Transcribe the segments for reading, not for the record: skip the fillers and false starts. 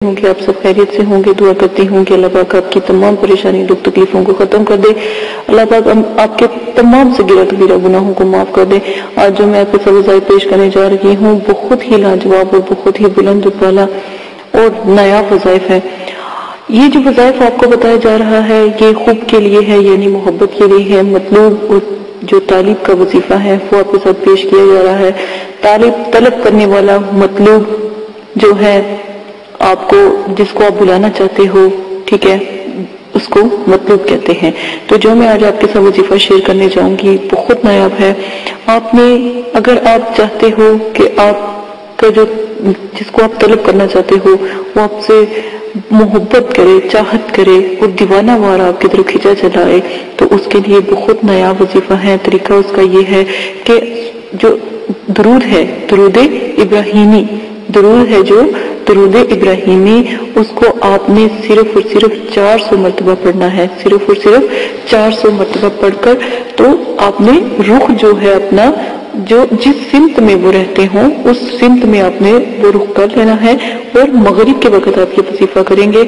ہوں کہ آپ سب خیریت سے ہوں گے. دعا کرتی ہوں کہ اللہ پاک آپ کی تمام پریشانی دکھ تکلیفوں کو ختم کر دے. اللہ پاک آپ کے تمام صغیرہ کبیرہ گناہوں کو معاف کر دے. آج جو میں آپ کے وظائف پیش کرنے جا رہی ہوں بہت ہی لاجواب اور بہت ہی بلند و بالا اور نایاب وظائف ہے. یہ جو وظائف آپ کو بتایا جا رہا ہے یہ خوب کے لیے ہے، یعنی محبت کے لیے ہے. مطلوب اور جو طالب کا وظیفہ ہے وہ آپ کے ساتھ پیش کیا جا رہا ہے. طلب کرنے والا مطلوب جو ہے آپ کو، جس کو آپ بلانا چاہتے ہو، ٹھیک ہے، اس کو مطلوب کہتے ہیں. تو جو میں آج آپ کے ساتھ وظیفہ شیئر کرنے جاؤں گی بہت نایاب ہے. آپ نے اگر آپ چاہتے ہو کہ آپ کا جس کو آپ طلب کرنا چاہتے ہو وہ آپ سے محبت کرے، چاہت کرے اور دیوانہ وار آپ کی طرف کھینچا چلائے، تو اس کے لیے بہت نایاب وظیفہ ہے. طریقہ اس کا یہ ہے کہ جو درود ہے، درود ابراہیمی، درود ہے جو درود ابراہیمی، اس کو آپ نے صرف اور صرف 400 مرتبہ پڑھنا ہے. صرف اور صرف 400 مرتبہ پڑھ کر تو آپ نے رخ جو ہے اپنا، جو جس سمت میں وہ رہتے ہوں اس سمت میں آپ نے وہ رخ کر لینا ہے، اور مغرب کے وقت آپ یہ وظیفہ کریں گے.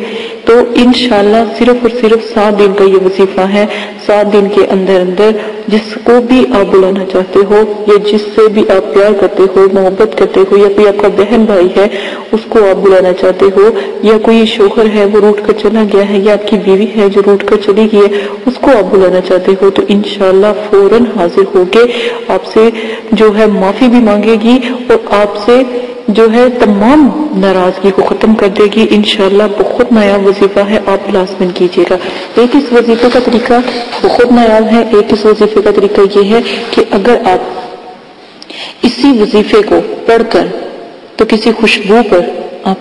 تو انشاءاللہ صرف اور صرف 7 دن کا یہ وظیفہ ہے. 7 دن کے اندر جس کو بھی آپ بلانا چاہتے ہو یا جس سے بھی آپ پیار کرتے ہو، محبت کرتے ہو، یا کوئی آپ کا بہن بھائی ہے اس کو آپ بلانا چاہتے ہو، یا کوئی شوہر ہے وہ روٹ کر چلا گیا ہے، یا آپ کی بیوی ہے جو روٹ کر چلی گئی ہے اس کو آپ بلانا چاہتے ہو، تو انشاءاللہ فوراً حاضر ہو کے آپ سے جو ہے معافی بھی مانگے گی اور آپ سے جو ہے تمام ناراضگی کو ختم کر دے گی. انشاءاللہ بہت نایاب وظیفہ ہے، آپ لازماً کیجیے گا. ایک اس وظیفے کا طریقہ بہت نایاب ہے. ایک اس وظیفے کا طریقہ یہ ہے کہ اگر آپ اسی وظیفے کو پڑھ کر تو کسی خوشبو پر آپ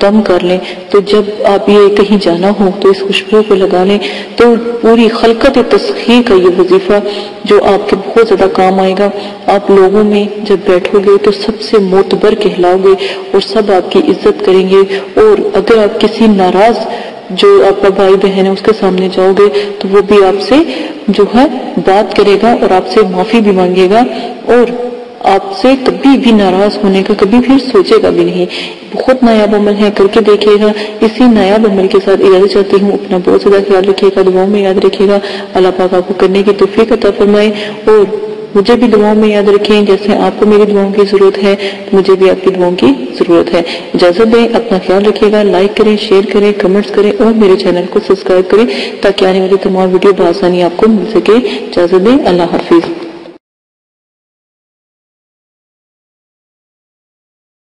دم کر لیں، تو جب آپ یہ کہیں جانا ہو تو اس خوشبو کو لگا لیں، تو پوری خلقت تسخیر کا یہ وظیفہ جو آپ کے بہت زیادہ کام آئے گا. آپ لوگوں میں جب بیٹھو گے تو سب سے معتبر کہلاؤ گے اور سب آپ کی عزت کریں گے. اور اگر آپ کسی ناراض جو آپ کا بھائی بہن ہے اس کے سامنے جاؤ گے تو وہ بھی آپ سے جو ہے بات کرے گا اور آپ سے معافی بھی مانگے گا، اور آپ سے کبھی بھی ناراض ہونے کا کبھی بھی سوچے گا بھی نہیں. بہت نایاب عمل ہے، کر کے دیکھیے گا. اسی نایاب عمل کے ساتھ اجازت چاہتی ہوں. اپنا بہت زیادہ خیال رکھیے گا، دعاؤں میں یاد رکھیے گا. اللہ پاک آپ کو کرنے کی توفیق عطا فرمائے، اور مجھے بھی دعاؤں میں یاد رکھیں. جیسے آپ کو میری دعاؤں کی ضرورت ہے مجھے بھی آپ کی دعاؤں کی ضرورت ہے. اجازت دیں، اپنا خیال رکھیے گا. لائک کریں، شیئر کریں، کمنٹس کریں اور میرے چینل کو سبسکرائب کریں تاکہ آنے والی تمام ویڈیو بآسانی آپ کو مل سکے. اجازت دیں، اللہ حافظ.